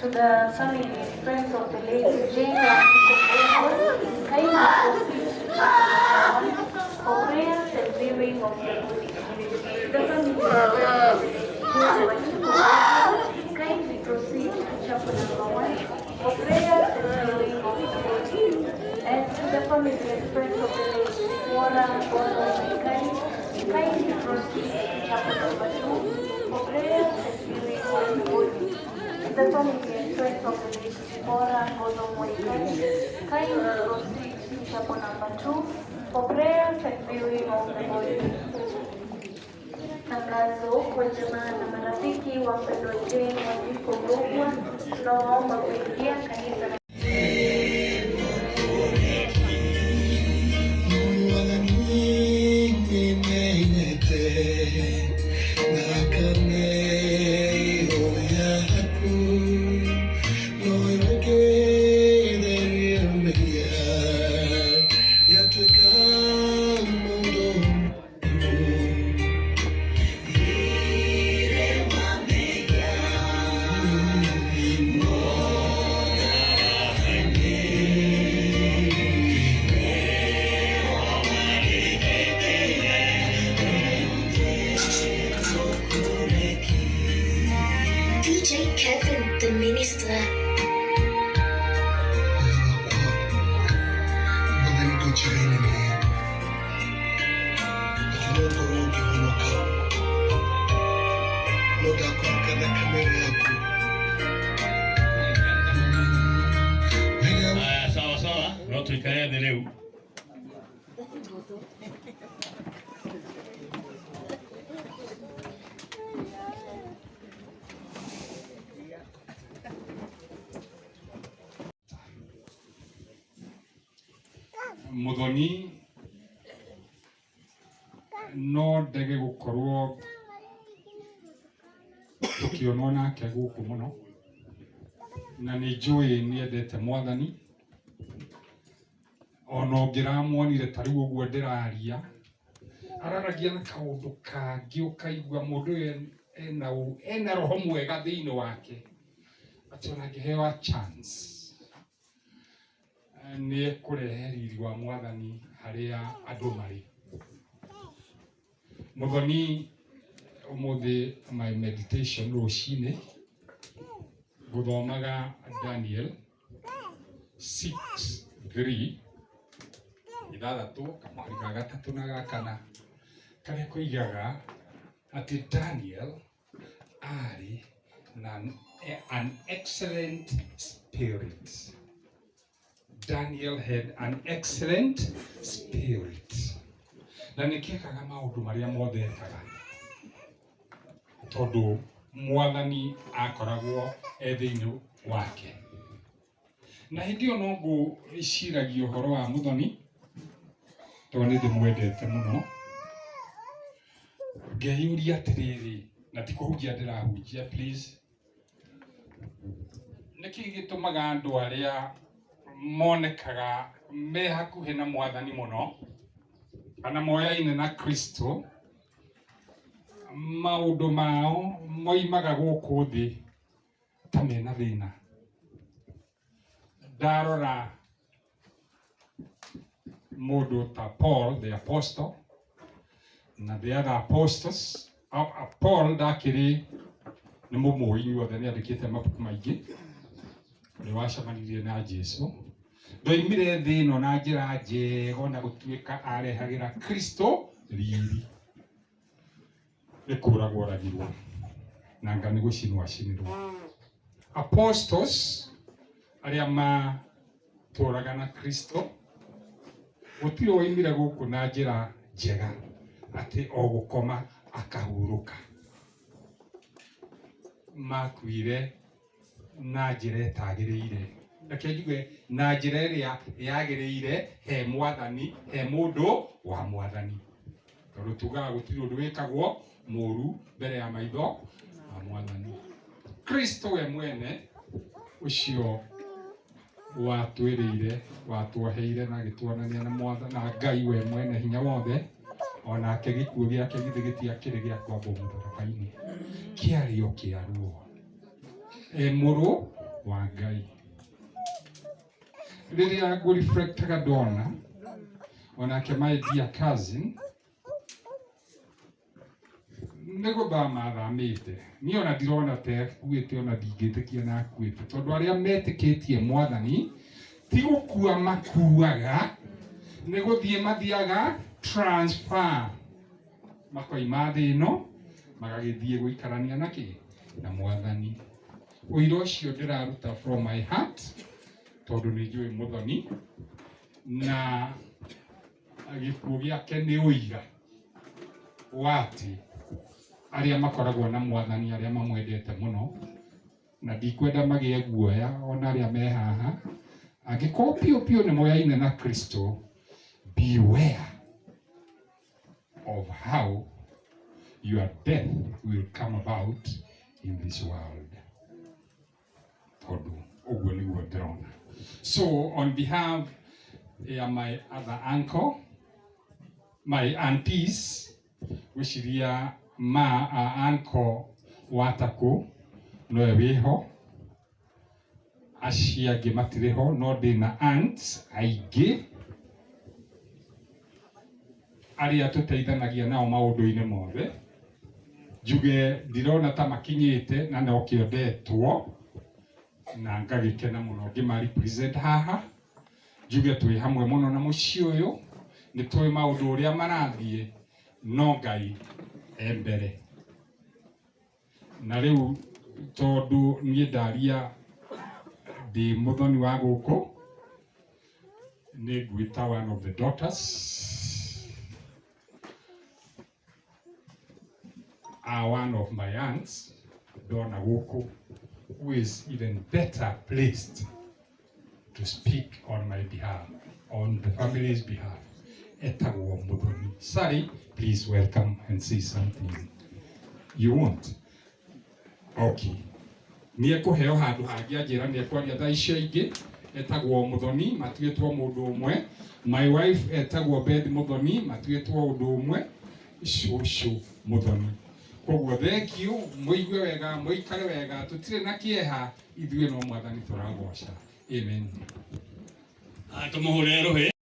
To the family and friends of the late Jane kindly proceed for prayers and viewing of the body. The family kindly proceed to chapel number 1 for prayers and viewing of the body. And to the family and friends of the late Wara kindly proceed to chapel number 2 for prayers and viewing of the body. The family and friends of the late Wara kindly proceed to chapel number 2 for prayers and viewing of the body. Tangazo kwa jamaa na marafiki wapendwa Jane walipogongwa, tunawaomba kuingia kanisa la DJ Kevin, the minister. Sawa, no tuikae de leo. Muthoni no ndege gukorwo tukionwo nake guku muno na ni njui ni endete Mwathani ono ngiramuonire tari uguo ndiraria araragia na kaundu kangi ukaigua mundu ena roho mwega thiini wake ati ona ngiheo chance ni kurehe riri wa Mwathani haria andu mari. Muthoni umuthi my meditation rucine guthomaga Daniel 6:3 ithathatu kamari ga gatatu na ga kana karia kuigaga ati Daniel ari na an excellent spirit. Daniel had an excellent spirit. Na nikiekaga maundu maria mothe ekaga tondu Mwathani akoragwo thiini wake. Na hindi iyo no ngwiciragia uhoro wa Muthoni tondu ni ndimwendete muno. Ngeiuria atiriri na ti kuhunjia ndirahunjia please. Niki gitumaga andu aria monekaga me hakuhi na Mwathani muno kana moyaine na Kristo maundu mao moimaga guku thi ta mena thina. Ndarora mundu ta Paul the apostle na the other apostles Paul ndakĩrĩ nĩ mũmũĩ inyuothe nĩ andĩkĩte mabuku maingĩ nĩ wacemanirie na Jesũ ndoimire thĩ ĩno na njĩra njega na gũtuĩka arehagĩra Kristo riri nĩ kũragwo oragirwo na anga nĩ gũcinwo acinirwo apostles arĩa matũraga na Kristo gũtirĩ woimire gũkũ na njĩra njega atĩ o gũkoma akahurũka makuire na njĩra ĩtagĩrĩire reke njuge na njĩra ĩrĩa yagĩrĩire he mwathani he mũndũ wa mwathani tondũ tugaga gũtirĩ ũndũ wĩkagwo mũru mbere ya maitho ma mwathani Kristo we mwene ũcio watwĩrĩire watwoheire na gĩtwanania na mwathani na Ngai we mwene hinya wothe onake gĩkuũ gĩake githĩ gĩtiakĩrĩ gĩa kwambwo mũtharaba-inĩ kĩarĩ o kĩaruo mũrũ wa Ngai rĩrĩa ngũreflectaga ndona onake my dear cousin nĩ gũthama athamĩte niĩ ona ndirona ta akuĩte ona ndingĩtĩkia na akuĩte tondũ arĩa metĩkĩtie mwathani ti gũkua makuaga nĩ gũthiĩ mathiaga transfer makoima thĩ ĩno magagĩthiĩ gũikarania nakĩ na mwathani ũira ũcio ndĩraruta from my heart tondũ nĩ njũĩ mũthoni na gĩkuũ gĩake nĩ ũira wati arĩa makoragwo na mwathani arĩa mamwendete mũno na ndikwenda magĩe guoya ona arĩa me haha angĩkorwo piũ piũ nĩ moyaine na Kristo beware of how your death will come about in this world tondũ ũguo nĩguo ndĩrona so on behalf of my other uncle my aunties gwĩciria uncle Wataku nowe wĩho acio angĩ matirĩ ho no ndĩ na aunts aingĩ arĩa tũteithanagia nao maũndũ-inĩ mothe njuge ndirona ta makinyĩte na no kĩondetwo na ngagĩkena mũno ngĩma represent haha njuge twĩ hamwe mũno na mũciĩ ũyũ nĩ tũĩ maũndũ ũrĩa marathiĩ no Ngai mbere na rĩu tondũ niĩ ndaria ndĩ mũthoni wa gũkũ nĩ ngwĩta one of the daughters one of my aunts ndona gũkũ who is even better placed to speak on my behalf on the family's behalf etagwo mũthoni Sari please welcome and say something you want okay niĩ kũheo handũ hangĩ anjĩra nĩ ekwaria thaa icio ingĩ etagwo mũthoni matuĩtwo mũndũ ũmwe my wife etagwo Beth mũthoni matuĩtwo ũndũ ũmwe cũcũ mũthoni koguo thank you mũigue wega mũikare wega tũtirĩ na kĩeha ithuĩ no mwathani tũragoca amen tũmũhũre rũhĩ